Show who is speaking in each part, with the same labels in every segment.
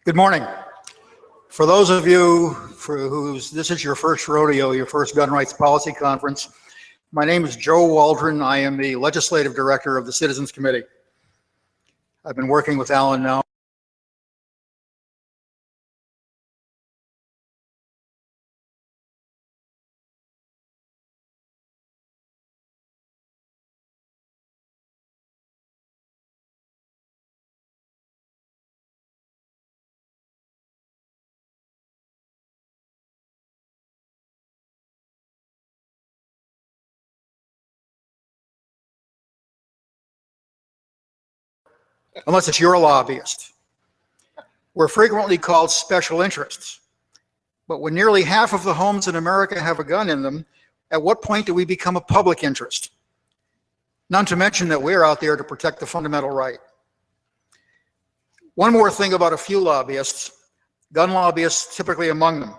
Speaker 1: Good morning. For those of you for this is your first rodeo, your first gun rights policy conference, my name is Joe Waldron. I am the legislative director of the Citizens Committee. I've been working with Alan now. Unless it's your lobbyist. We're frequently called special interests. But when nearly half of the homes in America have a gun in them, at what point do we become a public interest? None to mention that we're out there to protect the fundamental right. One more thing about a few lobbyists, gun lobbyists typically among them.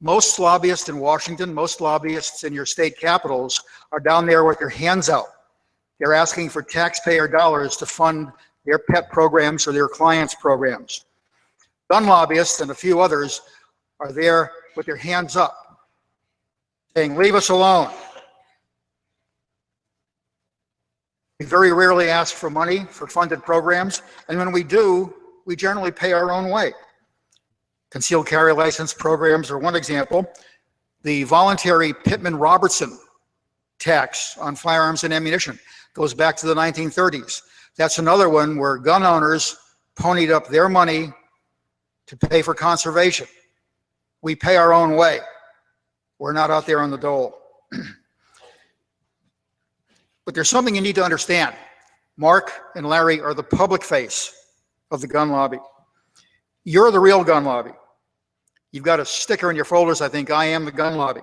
Speaker 1: Most lobbyists in Washington, most lobbyists in your state capitals are down there with their hands out. They're asking for taxpayer dollars to fund their pet programs or their clients' programs. Gun lobbyists and a few others are there with their hands up, saying, leave us alone. We very rarely ask for money for funded programs, and when we do, we generally pay our own way. Concealed carry license programs are one example. The voluntary Pittman-Robertson tax on firearms and ammunition goes back to the 1930s. That's another one where gun owners ponied up their money to pay for conservation. We pay our own way. We're not out there on the dole. But there's something you need to understand. Mark and Larry are the public face of the gun lobby. You're the real gun lobby. You've got a sticker in your folders, I think, I am the gun lobby.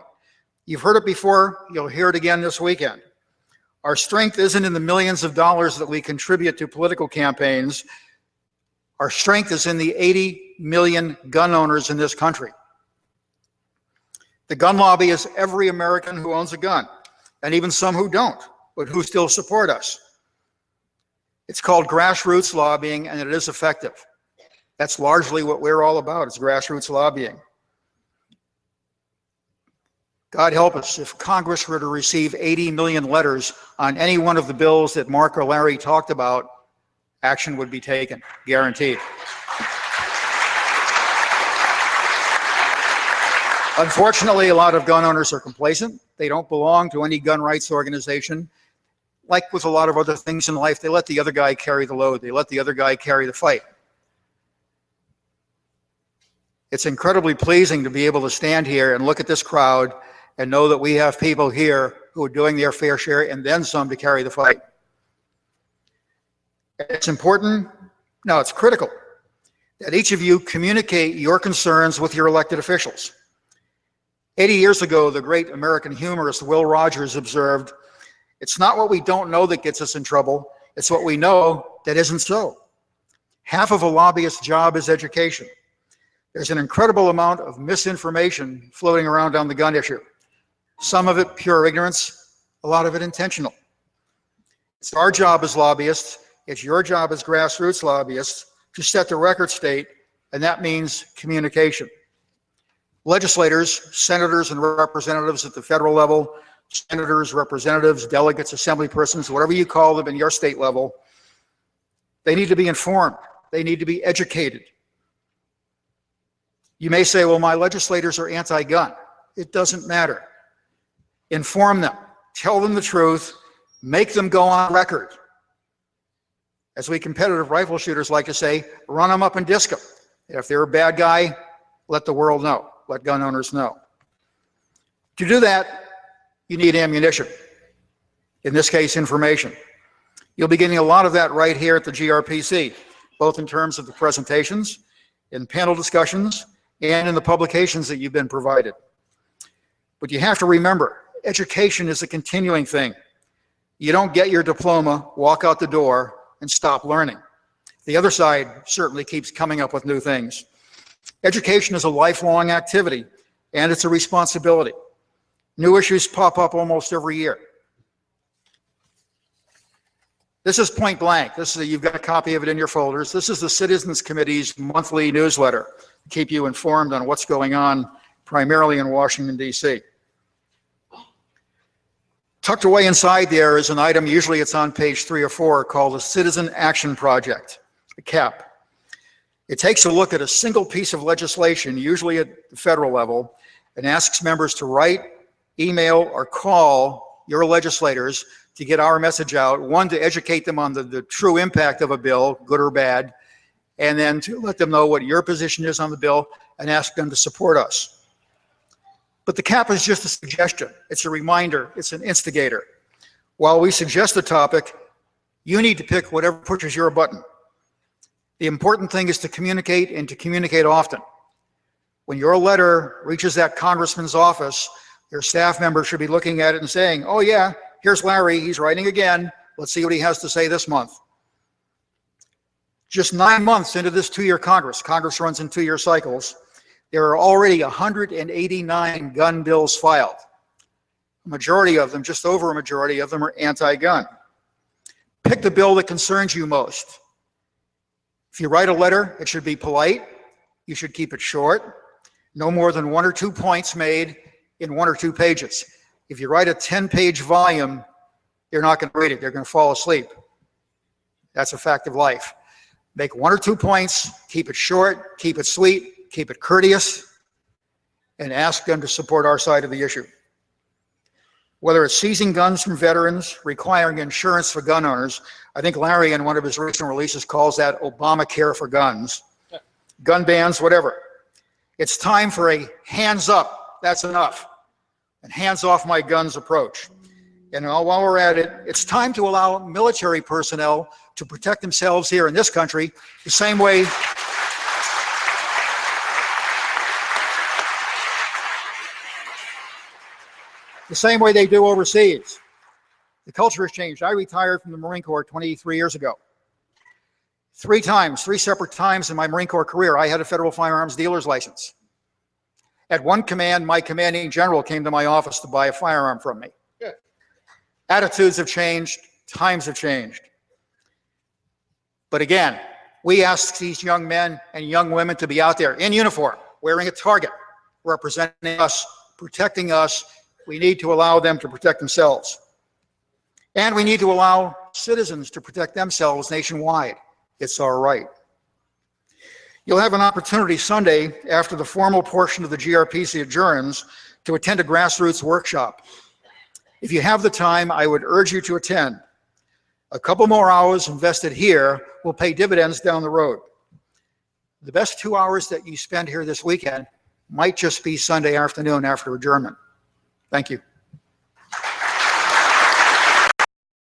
Speaker 1: You've heard it before, you'll hear it again this weekend. Our strength isn't in the millions of dollars that we contribute to political campaigns. Our strength is in the 80 million gun owners in this country. The gun lobby is every American who owns a gun, and even some who don't, but who still support us. It's called grassroots lobbying, and it is effective. That's largely what we're all about, is grassroots lobbying. God help us if Congress were to receive 80 million letters on any one of the bills that Mark or Larry talked about, action would be taken, guaranteed. Unfortunately, a lot of gun owners are complacent. They don't belong to any gun rights organization. Like with a lot of other things in life, they let the other guy carry the load. They let the other guy carry the fight. It's incredibly pleasing to be able to stand here and look at this crowd and know that we have people here who are doing their fair share and then some to carry the fight. It's important, no, it's critical, that each of you communicate your concerns with your elected officials. 80 years ago, the great American humorist Will Rogers observed, it's not what we don't know that gets us in trouble, it's what we know that isn't so. Half of a lobbyist's job is education. There's an incredible amount of misinformation floating around on the gun issue. Some of it pure ignorance, a lot of it intentional. It's our job as lobbyists, it's your job as grassroots lobbyists to set the record straight, and that means communication. Legislators, senators and representatives at the federal level, senators, representatives, delegates, assembly persons, whatever you call them in your state level, they need to be informed. They need to be educated. You may say, well, my legislators are anti-gun. It doesn't matter. Inform them. Tell them the truth. Make them go on record. As we competitive rifle shooters like to say, run them up and disc them. If they're a bad guy, let the world know. Let gun owners know. To do that, you need ammunition. In this case, information. You'll be getting a lot of that right here at the GRPC, both in terms of the presentations, in panel discussions, and in the publications that you've been provided. But you have to remember, education is a continuing thing. You don't get your diploma, walk out the door, and stop learning. The other side certainly keeps coming up with new things. Education is a lifelong activity, and it's a responsibility. New issues pop up almost every year. This is point blank. You've got a copy of it in your folders. This is the Citizens Committee's monthly newsletter to keep you informed on what's going on primarily in Washington, D.C. Tucked away inside there is an item, usually it's on page 3 or 4, called the Citizen Action Project, the CAP. It takes a look at a single piece of legislation, usually at the federal level, and asks members to write, email, or call your legislators to get our message out. One, to educate them on the true impact of a bill, good or bad, and then to let them know what your position is on the bill and ask them to support us. But the CAP is just a suggestion. It's a reminder. It's an instigator. While we suggest a topic, you need to pick whatever pushes your button. The important thing is to communicate, and to communicate often. When your letter reaches that congressman's office, your staff member should be looking at it and saying, oh yeah, here's Larry, he's writing again. Let's see what he has to say this month. Just 9 months into this 2-year Congress runs in 2-year cycles, there are already 189 gun bills filed. A majority of them, just over a majority of them, are anti-gun. Pick the bill that concerns you most. If you write a letter, it should be polite. You should keep it short. No more than 1 or 2 points made in 1 or 2 pages. If you write a 10-page volume, you're not going to read it. You're going to fall asleep. That's a fact of life. Make 1 or 2 points, keep it short, keep it sweet, keep it courteous, and ask them to support our side of the issue. Whether it's seizing guns from veterans, requiring insurance for gun owners, I think Larry in one of his recent releases calls that Obamacare for guns, gun bans, whatever. It's time for a hands up, that's enough, and hands off my guns approach. And while we're at it, it's time to allow military personnel to protect themselves here in this country the same way they do overseas. The culture has changed. I retired from the Marine Corps 23 years ago. 3 separate times in my Marine Corps career, I had a federal firearms dealer's license. At one command, my commanding general came to my office to buy a firearm from me. Yeah. Attitudes have changed, times have changed. But again, we ask these young men and young women to be out there in uniform, wearing a target, representing us, protecting us. We need to allow them to protect themselves. And we need to allow citizens to protect themselves nationwide. It's our right. You'll have an opportunity Sunday, after the formal portion of the GRPC adjourns, to attend a grassroots workshop. If you have the time, I would urge you to attend. A couple more hours invested here will pay dividends down the road. The best 2 hours that you spend here this weekend might just be Sunday afternoon after adjournment. Thank you.